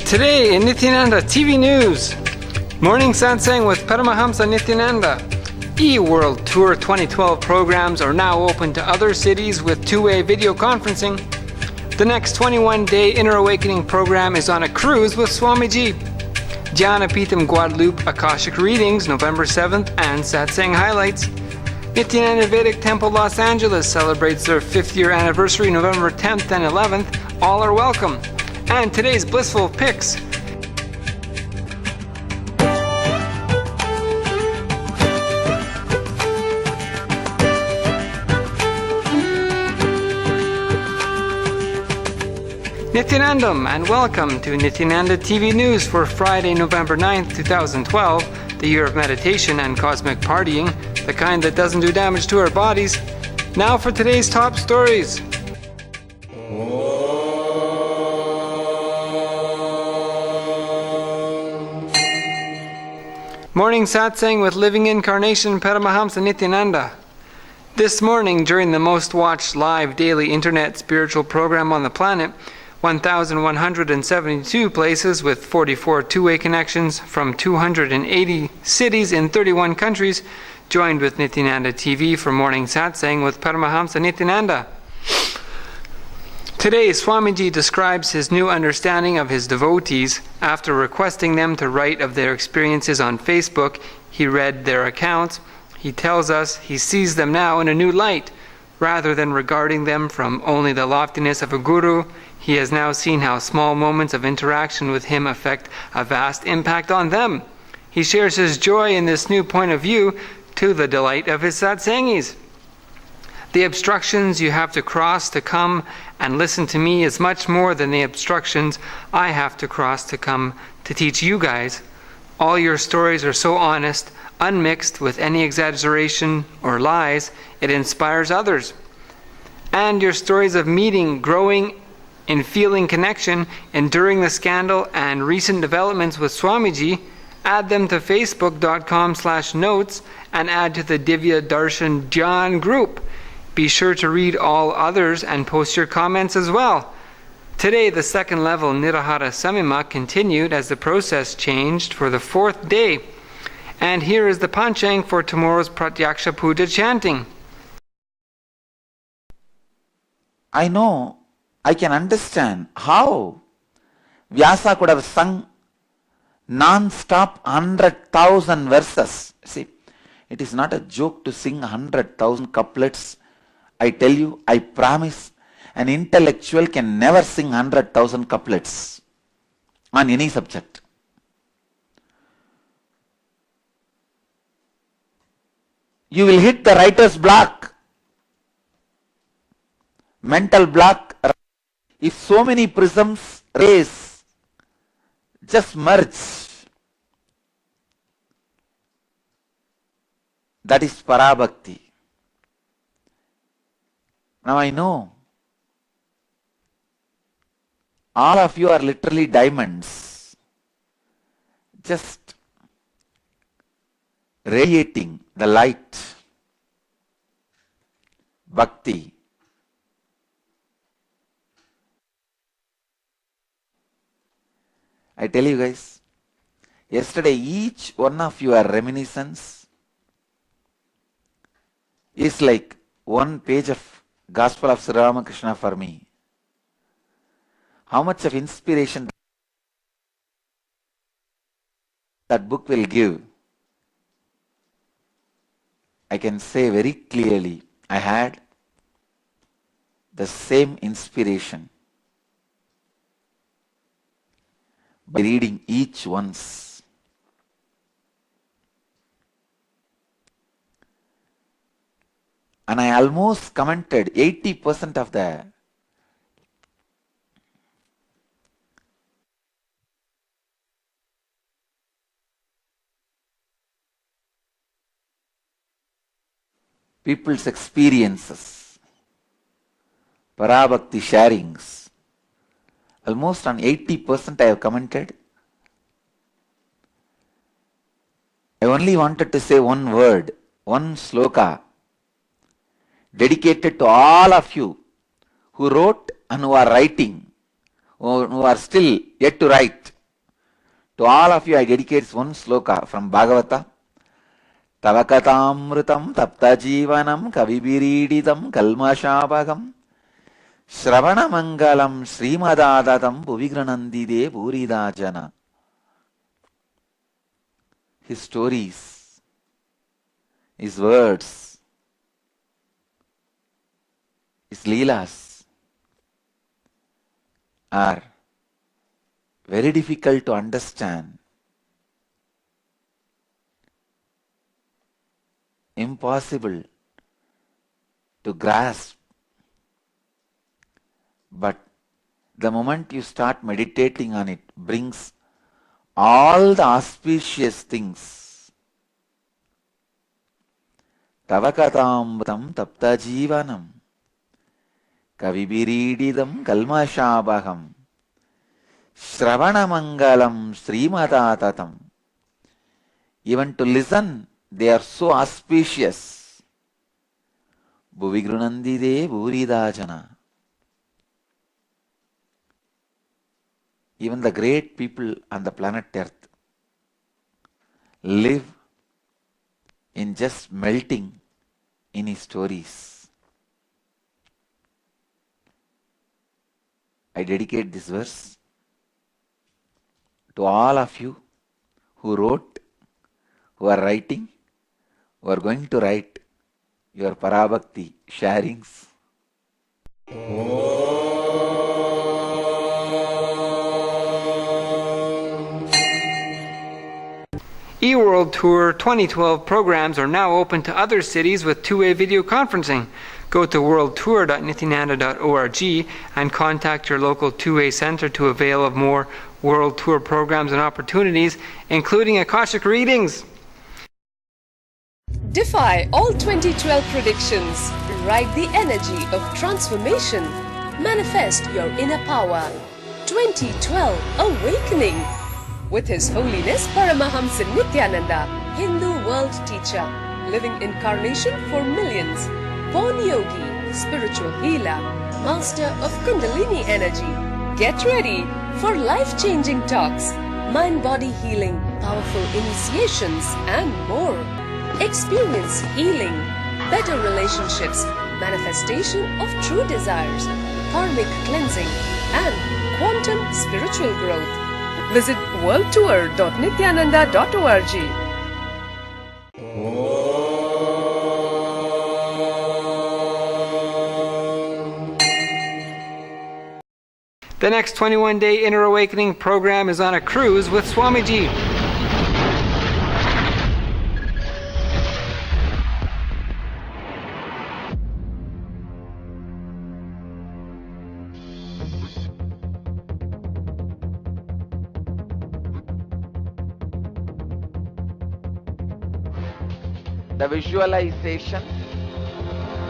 Today in Nithyananda TV News, Morning Satsang with Paramahamsa Nithyananda. eWorld Tour 2012 programs are now open to other cities with two-way video conferencing. The next 21-day Inner Awakening program is on a cruise with Swamiji. Dhyanapeetam Guadeloupe Akashic readings November 7th and Satsang highlights. Nithyananda Vedic Temple Los Angeles celebrates their 5th year anniversary November 10th and 11th. All are welcome. And today's blissful pics. Nithyanandam and welcome to Nithyananda TV News for Friday, November 9th, 2012, the year of meditation and cosmic partying, the kind that doesn't do damage to our bodies. Now for today's top stories. Morning Satsang with Living Incarnation Paramahamsa Nithyananda. This morning, during the most watched live daily internet spiritual program on the planet, 1,172 places with 44 two-way connections from 280 cities in 31 countries joined with Nithyananda TV for Morning Satsang with Paramahamsa Nithyananda. Today, Swamiji describes his new understanding of his devotees. After requesting them to write of their experiences on Facebook, he read their accounts. He tells us he sees them now in a new light. Rather than regarding them from only the loftiness of a guru, he has now seen how small moments of interaction with him affect a vast impact on them. He shares his joy in this new point of view to the delight of his satsangis. The obstructions you have to cross to come and listen to me is much more than the obstructions I have to cross to come to teach you guys. All your stories are so honest, unmixed with any exaggeration or lies, it inspires others. And your stories of meeting, growing in feeling connection, enduring the scandal and recent developments with Swamiji, add them to facebook.com/notes and add to the Divya Darshan John group. Be sure to read all others and post your comments as well. Today, the second level Nirahara Samima continued as the process changed for the 4th day. And here is the Panchang for tomorrow's Pratyaksha Puja chanting. I know, I can understand how Vyasa could have sung non-stop 100,000 verses. See, it is not a joke to sing 100,000 couplets. I tell you, I promise, an intellectual can never sing 100,000 couplets on any subject. You will hit the writer's block, mental block. If so many prisms race, just merge. That is Parabhakti. Now I know all of you are literally diamonds, just radiating the light, bhakti. I tell you guys, yesterday each one of your reminiscence is like one page of Gospel of Sri Ramakrishna for me. How much of inspiration that book will give, I can say very clearly, I had the same inspiration by reading each once. And I almost commented 80% of the people's experiences, Parabhakti sharings. Almost on 80% I have commented. I only wanted to say one word, one sloka, dedicated to all of you who wrote and who are writing, who are still yet to write. To all of you, I dedicate one sloka from Bhagavata. Tavakatamrutam taptajivanam kavibirididam kalmashabhagam Shravanamangalam Srimadadatam Bhuvigranandide Bhuridajana. His stories, his words, his leelas are very difficult to understand, impossible to grasp. But the moment you start meditating on it, brings all the auspicious things. Tavakatamrutam tapta jivanam kavibirididam kalmashabhagam Shravanamangalam Srimadatatam. Even to listen, they are so auspicious. Bhuvigrunandide Bhuridajana. Even the great people on the planet Earth live in just melting in his stories. I dedicate this verse to all of you who wrote, who are writing, who are going to write your Parabhakti sharings. eWorld Tour 2012 programs are now open to other cities with two-way video conferencing. Go to worldtour.nithyananda.org and contact your local two-way center to avail of more World Tour programs and opportunities, including Akashic readings. Defy all 2012 predictions. Ride the energy of transformation. Manifest your inner power. 2012 Awakening. With His Holiness Paramahamsa Nithyananda, Hindu world teacher, living incarnation for millions, born yogi, spiritual healer, master of Kundalini energy. Get ready for life-changing talks, mind-body healing, powerful initiations, and more. Experience healing, better relationships, manifestation of true desires, karmic cleansing, and quantum spiritual growth. Visit worldtour.nithyananda.org. The next 21-day Inner Awakening program is on a cruise with Swamiji. The visualization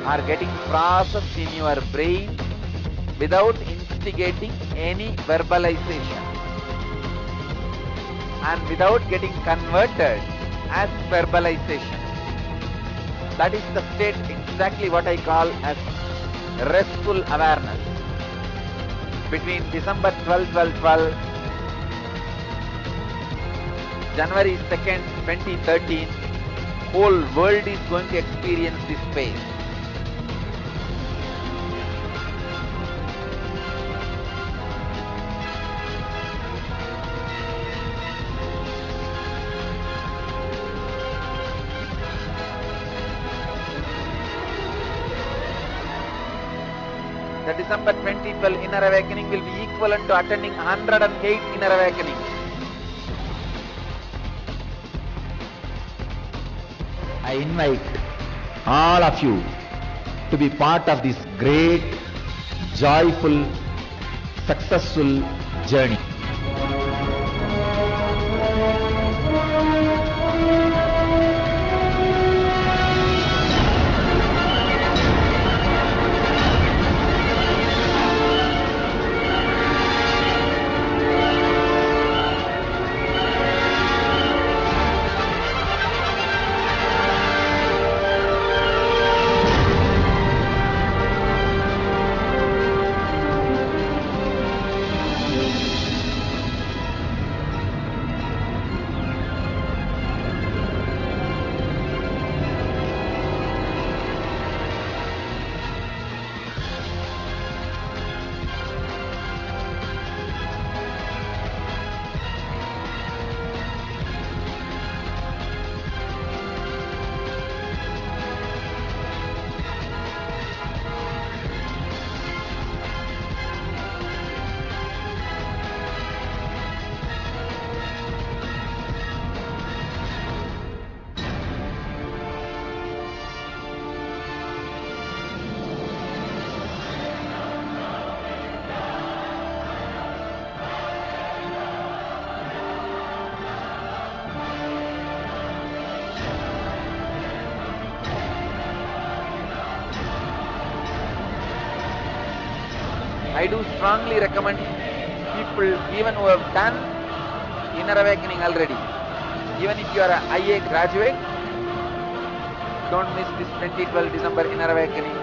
are getting processed in your brain without instigating any verbalization and without getting converted as verbalization. That is the state, exactly what I call as restful awareness. Between December 12, January 2nd, 2013, whole world is going to experience this phase. The December 2012 Inner Awakening will be equivalent to attending 108 Inner Awakenings. I invite all of you to be part of this great, joyful, successful journey. I do strongly recommend people even who have done inner awakening already, even if you are a IA graduate, don't miss this 2012 December inner awakening.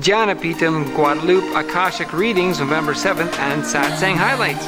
Dhyanapeetam, Guadeloupe, Akashic readings November 7th, and Satsang highlights.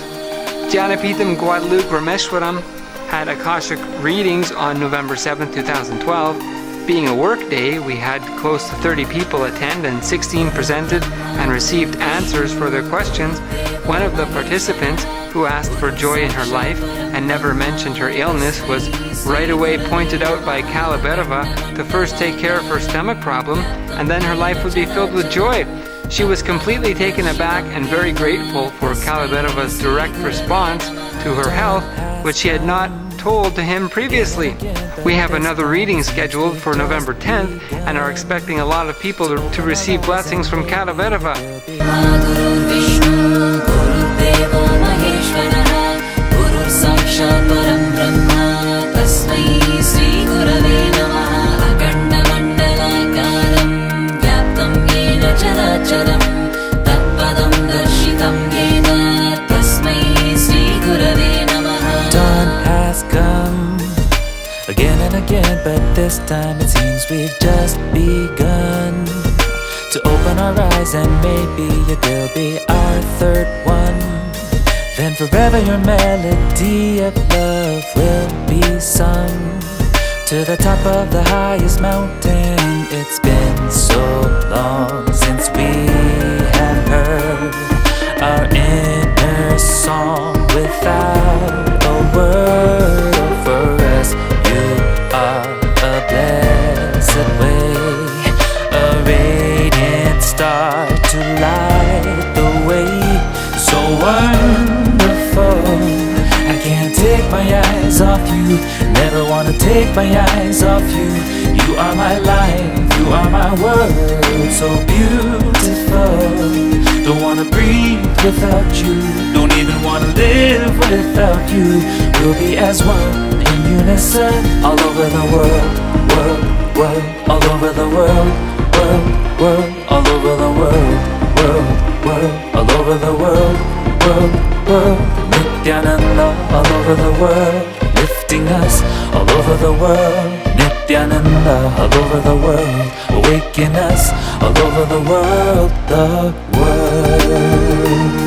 Dhyanapeetam, Guadeloupe, Rameshwaram had Akashic readings on November 7th, 2012. Being a work day, we had close to 30 people attend and 16 presented and received answers for their questions. One of the participants, who asked for joy in her life and never mentioned her illness, was right away pointed out by Kalabhairava to first take care of her stomach problem, and then her life would be filled with joy. She was completely taken aback and very grateful for Kalabhairava's direct response to her health, which she had not told to him previously. We have another reading scheduled for November 10th and are expecting a lot of people to receive blessings from Kalabhairava. Again and again, but this time it seems we've just begun to open our eyes, and maybe it'll be our third one. Then forever your melody of love will be sung to the top of the highest mountain. It's been so long since we have heard our inner song without a word. For us, you are a blessed way, a radiant star to light the way. So wonderful, I can't take my eyes off you, never wanna take my eyes off you. You are my life, you are my world, so beautiful. Don't wanna breathe without you, don't even wanna live without you. We'll be as one in unison, all over the world, world, world, all over the world, world, world, all over the world, world, world, all over the world, world, world. Nithyananda, all over the world, lifting us all over the world. Nithyananda, all over the world, awaken us all over the world, the world.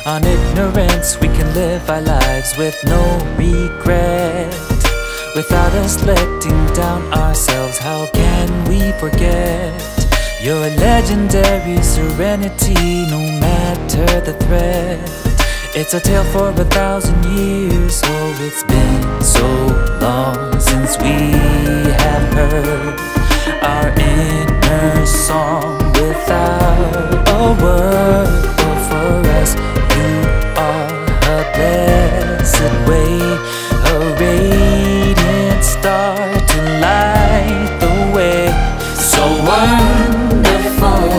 On ignorance we can live our lives with no regret. Without us letting down ourselves, how can we forget your legendary serenity, no matter the threat? It's a tale for 1,000 years. Oh, it's been so long since we have heard our inner song without a word. Oh, for us you are a blessed way, a radiant star to light the way. So wonderful,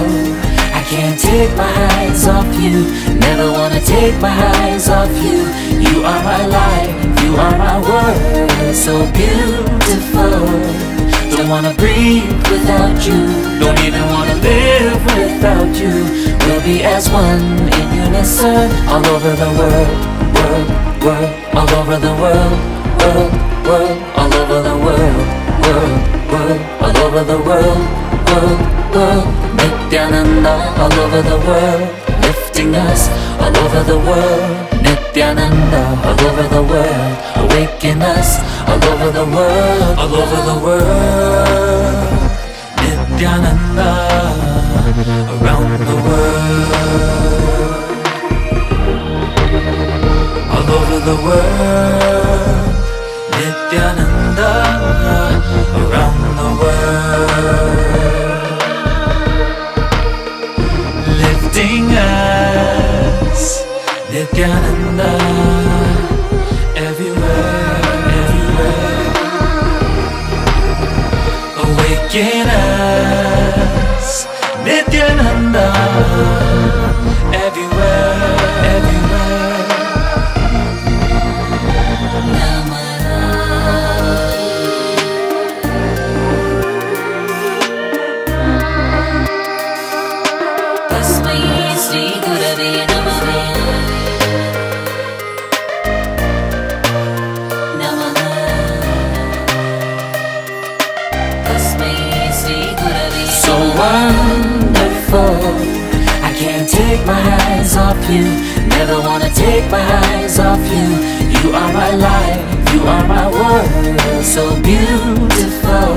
I can't take my eyes off you, never wanna take my eyes off you. You are my life, you are my world, so beautiful. Don't wanna breathe without you, don't even wanna live without you. We'll be as one in unison, all over the world, world, world, all over the world, world, world, all over the world, world, world, all over the world, world, world. Nithyananda all over the world, lifting us all over the world. Nithyananda all over the world, awaken us all over the world, all over the world. Nithyananda around the world, all over the world. Nithyananda around the world, lifting us. Nithyananda everywhere, everywhere. Awaken us. Nithyananda everywhere, everywhere. तस्मै श्री गुरवे नमः नमः तस्मै श्री गुरवे So wonderful, I can't take my eyes off you, never wanna take my eyes off you. You are my life, you are my world, so beautiful.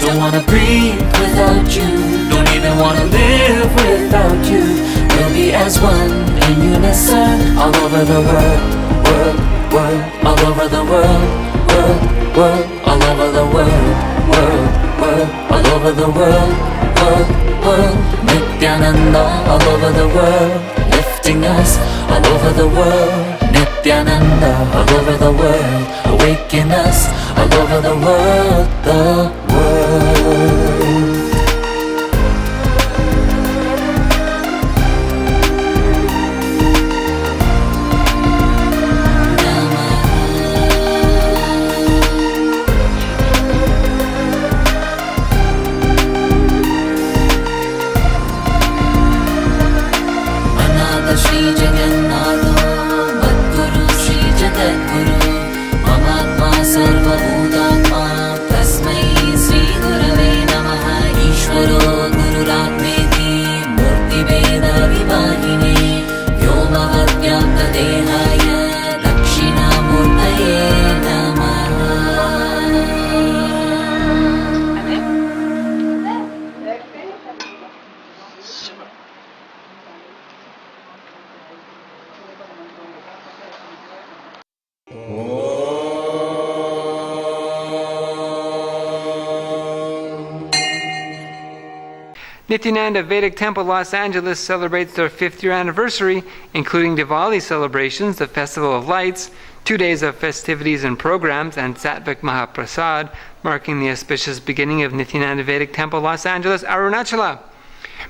Don't wanna breathe without you, don't even wanna live without you. We'll be as one in unison, all over the world, world, world, all over the world, world, world, all over the world, world, world, all over the world, world, world. Nithyananda all over the world, lifting us all over the world. Nithyananda all over the world, awaken us all over the world, the world. Shri जगन्नाथो मद्गुरु Shri जगद्गुरु ममात्मा सर्वभूतात्मा तस्मै श्री गुरवे नमः ईश्वरो गुरुरात्मेति मूर्तिभेद विवाहिने व्योमवद्व्याप्तदेहाय दक्षिणामूर्तये नमः Nithyananda Vedic Temple Los Angeles celebrates their 5th year anniversary, including Diwali celebrations, the Festival of Lights, 2 days of festivities and programs, and Satvik Mahaprasad, marking the auspicious beginning of Nithyananda Vedic Temple Los Angeles, Arunachala.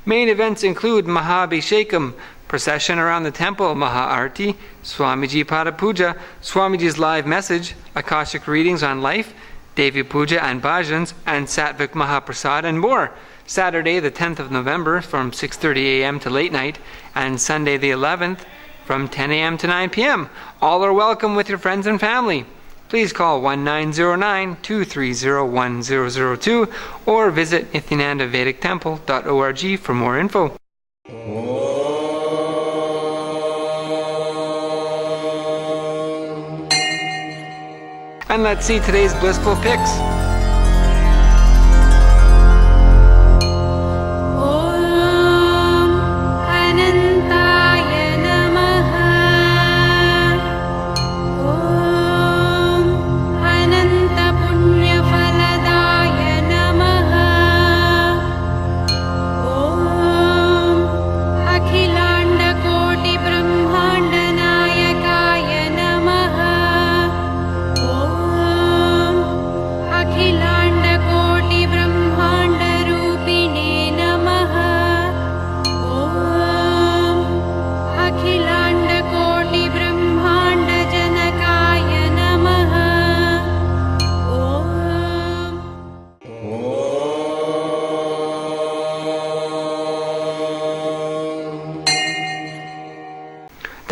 Main events include Mahabhishekam, procession around the temple, Maha-Arti, Swamiji Pada Puja, Swamiji's live message, Akashic readings on life, Devi Puja and Bhajans, and Satvik Mahaprasad, and more. Saturday, the 10th of November, from 6:30 a.m. to late night, and Sunday, the 11th, from 10 a.m. to 9 p.m. All are welcome with your friends and family. Please call 1909-230-1002 or visit nithyanandavedictemple.org for more info. And let's see today's blissful pics.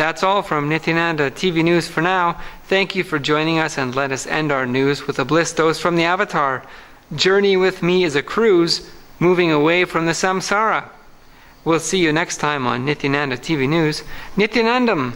That's all from Nithyananda TV News for now. Thank you for joining us, and let us end our news with a bliss dose from the Avatar. Journey with me is a cruise, moving away from the samsara. We'll see you next time on Nithyananda TV News. Nithyanandam!